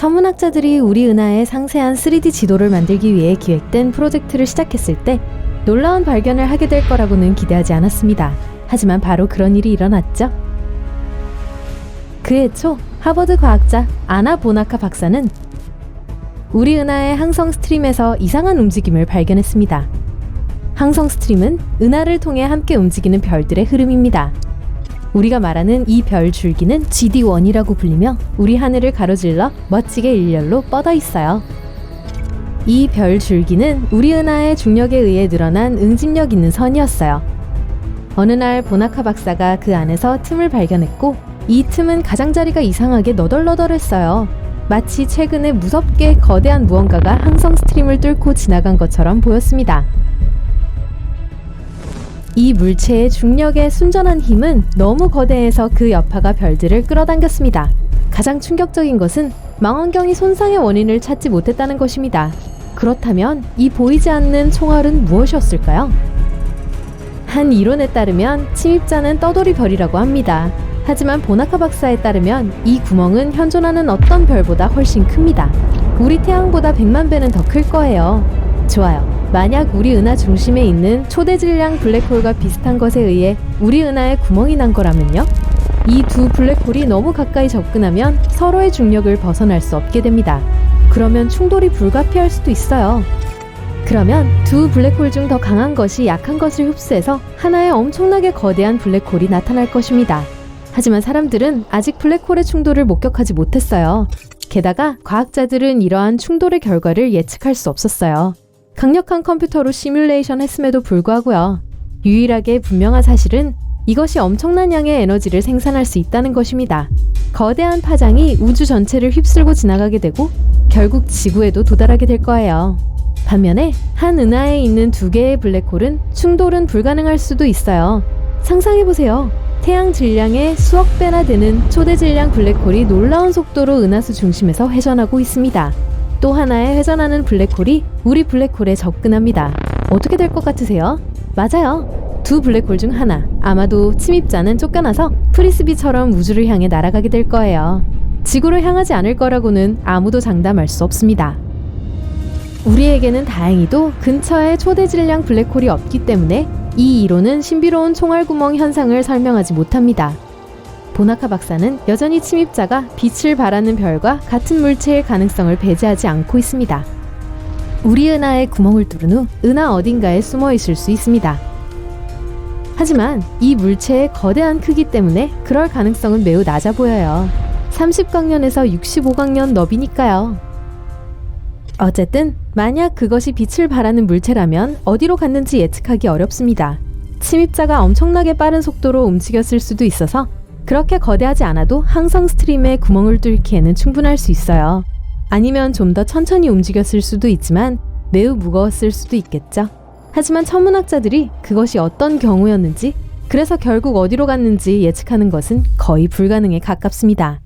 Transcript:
천문학자들이 우리 은하의 상세한 3D 지도를 만들기 위해 기획된 프로젝트를 시작했을 때 놀라운 발견을 하게 될 거라고는 기대하지 않았습니다. 하지만 바로 그런 일이 일어났죠. 그해 초 하버드 과학자 아나 보나카 박사는 우리 은하의 항성 스트림에서 이상한 움직임을 발견했습니다. 항성 스트림은 은하를 통해 함께 움직이는 별들의 흐름입니다. 우리가 말하는 이 별 줄기는 GD1이라고 불리며 우리 하늘을 가로질러 멋지게 일렬로 뻗어 있어요. 이 별 줄기는 우리 은하의 중력에 의해 늘어난 응집력 있는 선이었어요. 어느 날 보나카 박사가 그 안에서 틈을 발견했고 이 틈은 가장자리가 이상하게 너덜너덜했어요. 마치 최근에 무섭게 거대한 무언가가 항성 스트림을 뚫고 지나간 것처럼 보였습니다. 이 물체의 중력의 순전한 힘은 너무 거대해서 그 여파가 별들을 끌어당겼습니다. 가장 충격적인 것은 망원경이 손상의 원인을 찾지 못했다는 것입니다. 그렇다면 이 보이지 않는 총알은 무엇이었을까요? 한 이론에 따르면 침입자는 떠돌이 별이라고 합니다. 하지만 보나카 박사에 따르면 이 구멍은 현존하는 어떤 별보다 훨씬 큽니다. 우리 태양보다 100만 배는 더 클 거예요. 좋아요. 만약 우리 은하 중심에 있는 초대 질량 블랙홀과 비슷한 것에 의해 우리 은하에 구멍이 난 거라면요? 이 두 블랙홀이 너무 가까이 접근하면 서로의 중력을 벗어날 수 없게 됩니다. 그러면 충돌이 불가피할 수도 있어요. 그러면 두 블랙홀 중 더 강한 것이 약한 것을 흡수해서 하나의 엄청나게 거대한 블랙홀이 나타날 것입니다. 하지만 사람들은 아직 블랙홀의 충돌을 목격하지 못했어요. 게다가 과학자들은 이러한 충돌의 결과를 예측할 수 없었어요. 강력한 컴퓨터로 시뮬레이션 했음에도 불구하고요. 유일하게 분명한 사실은 이것이 엄청난 양의 에너지를 생산할 수 있다는 것입니다. 거대한 파장이 우주 전체를 휩쓸고 지나가게 되고 결국 지구에도 도달하게 될 거예요. 반면에 한 은하에 있는 두 개의 블랙홀은 충돌은 불가능할 수도 있어요. 상상해보세요. 태양 질량의 수억 배나 되는 초대 질량 블랙홀이 놀라운 속도로 은하수 중심에서 회전하고 있습니다. 또 하나의 회전하는 블랙홀이 우리 블랙홀에 접근합니다. 어떻게 될 것 같으세요? 맞아요. 두 블랙홀 중 하나, 아마도 침입자는 쫓겨나서 프리스비처럼 우주를 향해 날아가게 될 거예요. 지구를 향하지 않을 거라고는 아무도 장담할 수 없습니다. 우리에게는 다행히도 근처에 초대 질량 블랙홀이 없기 때문에 이 이론은 신비로운 총알구멍 현상을 설명하지 못합니다. 보나카 박사는 여전히 침입자가 빛을 발하는 별과 같은 물체일 가능성을 배제하지 않고 있습니다. 우리 은하에 구멍을 뚫은 후 은하 어딘가에 숨어 있을 수 있습니다. 하지만 이 물체의 거대한 크기 때문에 그럴 가능성은 매우 낮아 보여요. 30강년에서 65강년 너비니까요. 어쨌든 만약 그것이 빛을 발하는 물체라면 어디로 갔는지 예측하기 어렵습니다. 침입자가 엄청나게 빠른 속도로 움직였을 수도 있어서 그렇게 거대하지 않아도 항성 스트림에 구멍을 뚫기에는 충분할 수 있어요. 아니면 좀 더 천천히 움직였을 수도 있지만 매우 무거웠을 수도 있겠죠. 하지만 천문학자들이 그것이 어떤 경우였는지, 그래서 결국 어디로 갔는지 예측하는 것은 거의 불가능에 가깝습니다.